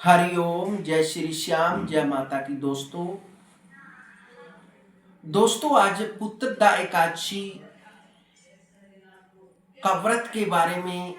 हरिओम, जय श्री श्याम, जय माता की। दोस्तों आज पुत्रदा एकादशी का व्रत के बारे में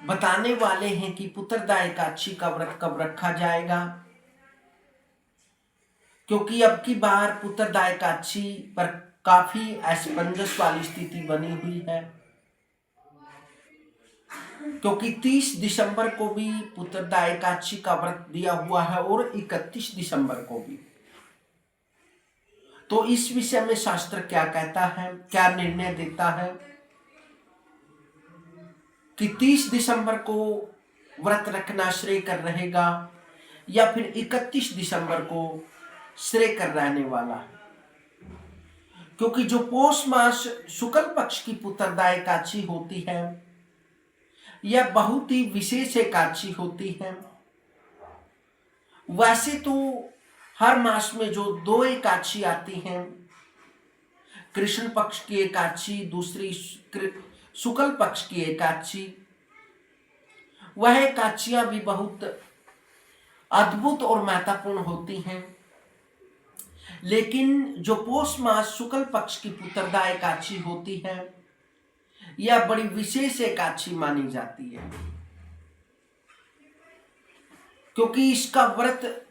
बताने वाले हैं कि पुत्रदा एकादशी का व्रत कब रखा जाएगा, क्योंकि अब की बार पुत्रदा एकादशी पर काफी असमंजस वाली स्थिति बनी हुई है। क्योंकि 30 दिसंबर को भी पुत्रदा एकादशी का व्रत दिया हुआ है और 31 दिसंबर को भी। तो इस विषय में शास्त्र क्या कहता है, क्या निर्णय देता है कि 30 दिसंबर को व्रत रखना श्रेयकर रहेगा या फिर 31 दिसंबर को श्रेयकर रहने वाला है। क्योंकि जो पौष मास शुक्ल पक्ष की पुत्रदा एकादशी होती है यह बहुत ही विशेष एकादशी होती है। वैसे तो हर मास में जो दो एकादशी आती हैं, कृष्ण पक्ष की एकादशी, दूसरी शुक्ल पक्ष की एकादशी, वह एकादशियां भी बहुत अद्भुत और महत्वपूर्ण होती हैं। लेकिन जो पौष मास शुक्ल पक्ष की पुत्रदा एकादशी होती है यह बड़ी विशेष एकादशी मानी जाती है, क्योंकि इसका व्रत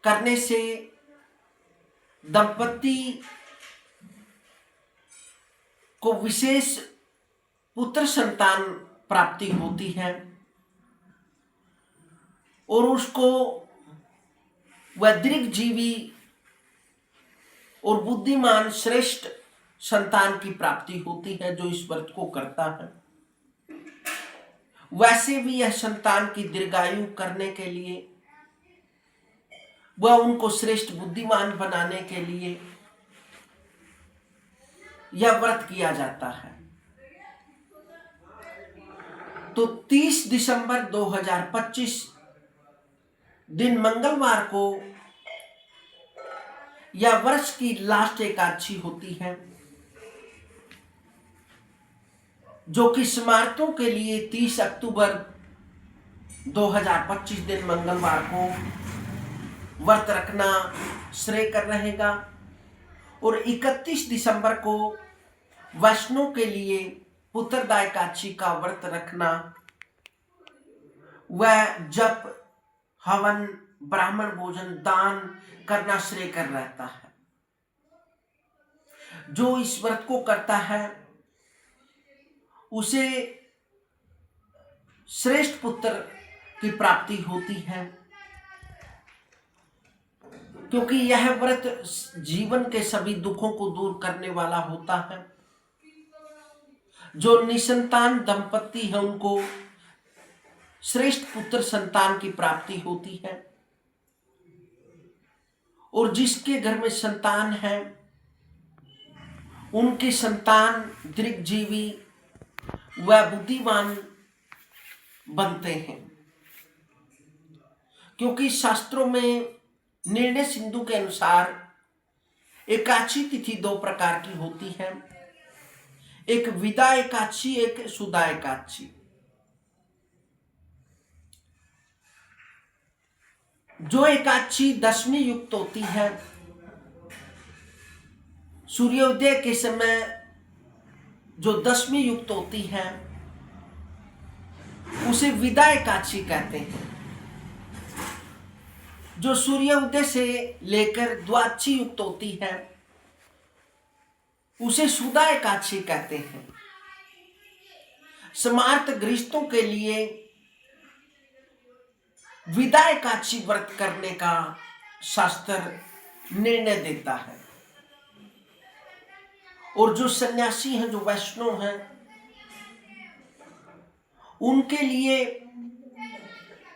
करने से दंपति को विशेष पुत्र संतान प्राप्ति होती है और उसको वह दीर्घजीवी और बुद्धिमान श्रेष्ठ संतान की प्राप्ति होती है जो इस व्रत को करता है। वैसे भी यह संतान की दीर्घायु करने के लिए, वह उनको श्रेष्ठ बुद्धिमान बनाने के लिए यह व्रत किया जाता है। तो 30 दिसंबर 2025 दिन मंगलवार को यह वर्ष की लास्ट एकादशी होती है, जो कि स्मार्तों के लिए 30 अक्टूबर 2025 दिन मंगलवार को व्रत रखना श्रेयकर रहेगा और 31 दिसंबर को वैष्णव के लिए पुत्रदा एकादशी का व्रत रखना, वह जप, हवन, ब्राह्मण भोजन, दान करना श्रेयकर रहता है। जो इस व्रत को करता है उसे श्रेष्ठ पुत्र की प्राप्ति होती है, क्योंकि यह व्रत जीवन के सभी दुखों को दूर करने वाला होता है। जो निसंतान दंपति है उनको श्रेष्ठ पुत्र संतान की प्राप्ति होती है और जिसके घर में संतान है उनके संतान दीर्घजीवी व बुद्धिमान बनते हैं। क्योंकि शास्त्रों में निर्णय सिंधु के अनुसार एकादशी तिथि दो प्रकार की होती है, एक विदा एकादशी, एक सुदा एकादशी। जो एकादशी दशमी युक्त होती है, सूर्योदय के समय जो दशमी युक्त होती है उसे विदा एकादशी कहते हैं। जो सूर्योदय से लेकर द्वादशी युक्त होती है उसे सुदा एकादशी कहते हैं। स्मार्त गृहस्थों के लिए विदा एकादशी व्रत करने का शास्त्र निर्णय देता है और जो सन्यासी हैं, जो वैष्णव हैं, उनके लिए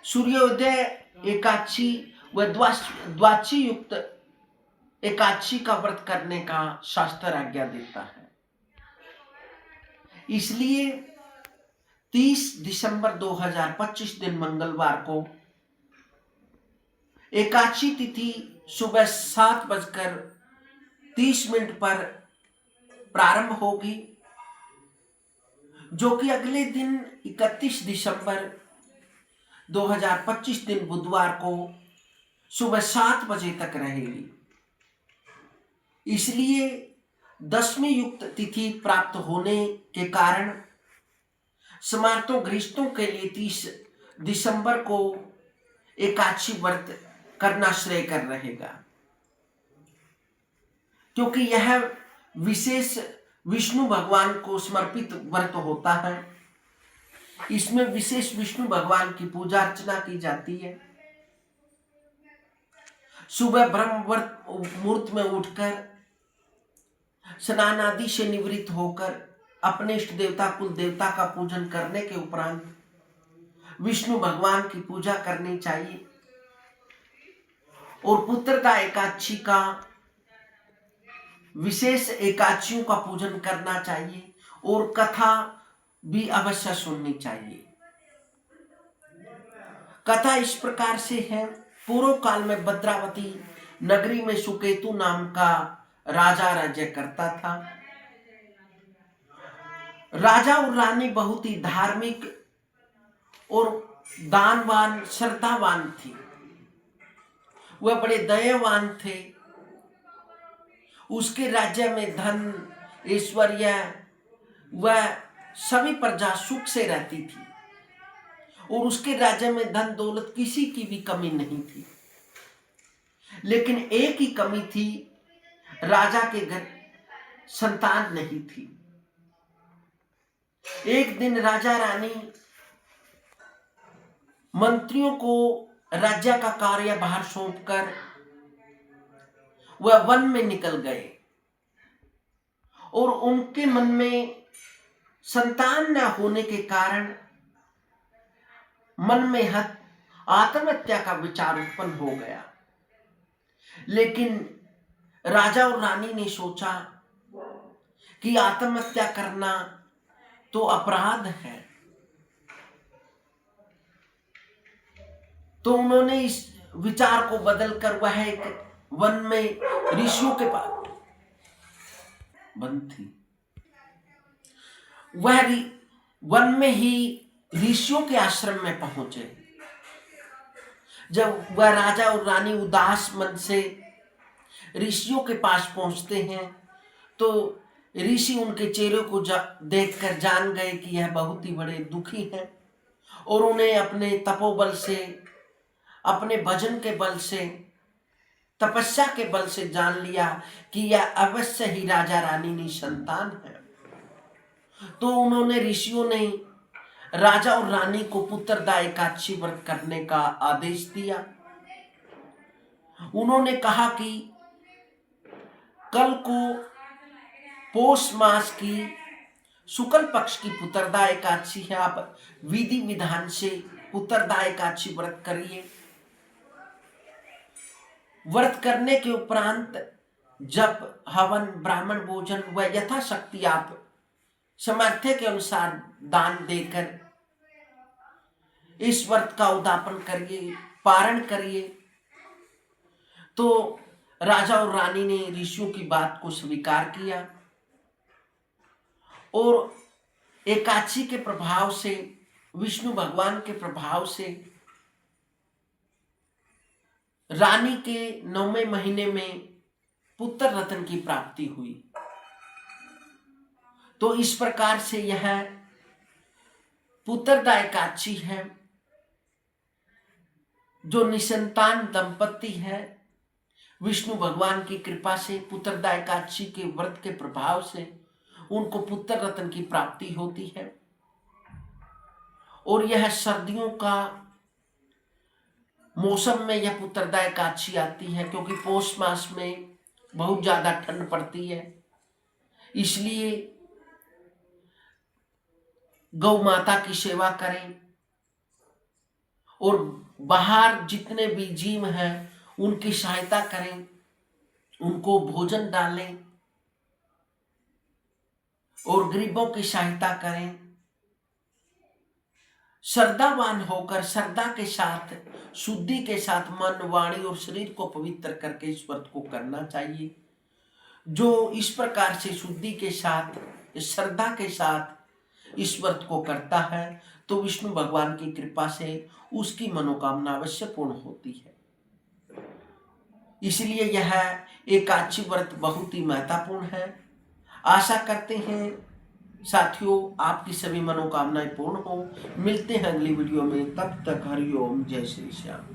सूर्योदय एकादशी व द्वादशी युक्त एकादशी का व्रत करने का शास्त्र आज्ञा देता है। इसलिए 30 दिसंबर 2025 दिन मंगलवार को एकादशी तिथि सुबह 7:30 पर प्रारंभ होगी, जो कि अगले दिन 31 दिसंबर 2025 दिन बुधवार को सुबह 7 बजे तक रहेगी। इसलिए दशमी युक्त तिथि प्राप्त होने के कारण स्मार्तों गृहस्थों के लिए 30 दिसंबर को एकादशी व्रत करना श्रेयकर रहेगा, क्योंकि यह विशेष विष्णु भगवान को समर्पित व्रत होता है। इसमें विशेष विष्णु भगवान की पूजा अर्चना की जाती है। सुबह ब्रह्म मुहूर्त में उठकर स्नान आदि से निवृत्त होकर अपने इष्ट देवता कुल देवता का पूजन करने के उपरांत विष्णु भगवान की पूजा करनी चाहिए और पुत्रदा एकादशी का विशेष एकादशियों का पूजन करना चाहिए और कथा भी अवश्य सुननी चाहिए। कथा इस प्रकार से है। पूर्व काल में भद्रावती नगरी में सुकेतु नाम का राजा राज्य करता था। राजा और रानी बहुत ही धार्मिक और दानवान श्रद्धावान थी। वह बड़े दयावान थे। उसके राज्य में धन ऐश्वर्य वह सभी प्रजा सुख से रहती थी और उसके राज्य में धन दौलत किसी की भी कमी नहीं थी। लेकिन एक ही कमी थी, राजा के घर संतान नहीं थी। एक दिन राजा रानी मंत्रियों को राज्य का कार्यभार सौंपकर वह वन में निकल गए और उनके मन में संतान न होने के कारण मन में आत्महत्या का विचार उत्पन्न हो गया। लेकिन राजा और रानी ने सोचा कि आत्महत्या करना तो अपराध है, तो उन्होंने इस विचार को बदलकर वह एक वन में ऋषियों के पास बंद थी। वह वन में ही ऋषियों के आश्रम में पहुंचे। जब वह राजा और रानी उदास मन से ऋषियों के पास पहुंचते हैं तो ऋषि उनके चेहरे को देखकर जान गए कि यह बहुत ही बड़े दुखी हैं और उन्हें अपने तपोबल से, अपने भजन के बल से, तपस्या के बल से जान लिया कि यह अवश्य ही राजा रानी की संतान है। तो उन्होंने ऋषियों ने राजा और रानी को पुत्रदा एकादशी व्रत करने का आदेश दिया। उन्होंने कहा कि कल को पौष मास की शुक्ल पक्ष की पुत्रदा एकादशी है। आप विधि विधान से पुत्रदा एकादशी व्रत करिए। व्रत करने के उपरांत जब हवन ब्राह्मण भोजन व यथाशक्ति आप सामर्थ्य के अनुसार दान देकर इस व्रत का उद्यापन करिए, पारण करिए। तो राजा और रानी ने ऋषियों की बात को स्वीकार किया और एकादशी के प्रभाव से, विष्णु भगवान के प्रभाव से रानी के 9वें महीने में पुत्र रत्न की प्राप्ति हुई। तो इस प्रकार से यह पुत्रदा एकादशी है जो निसंतान दंपति है, विष्णु भगवान की कृपा से पुत्रदा एकादशी के व्रत के प्रभाव से उनको पुत्र रत्न की प्राप्ति होती है। और यह सर्दियों का मौसम में यह पुत्रदा एकादशी आती है, क्योंकि पौष मास में बहुत ज्यादा ठंड पड़ती है। इसलिए गौ माता की सेवा करें और बाहर जितने भी जीव हैं उनकी सहायता करें, उनको भोजन डालें और गरीबों की सहायता करें। श्रद्धावान होकर श्रद्धा के साथ, शुद्धि के साथ मन, वाणी और शरीर को पवित्र करके इस व्रत को करना चाहिए। जो इस प्रकार से शुद्धि के साथ, श्रद्धा के साथ इस व्रत को करता है तो विष्णु भगवान की कृपा से उसकी मनोकामना अवश्य पूर्ण होती है। इसलिए यह एकादशी व्रत बहुत ही महत्वपूर्ण है। आशा करते हैं साथियों आपकी सभी मनोकामनाएं पूर्ण हो। मिलते हैं अगली वीडियो में, तब तक हरिओम, जय श्री श्याम।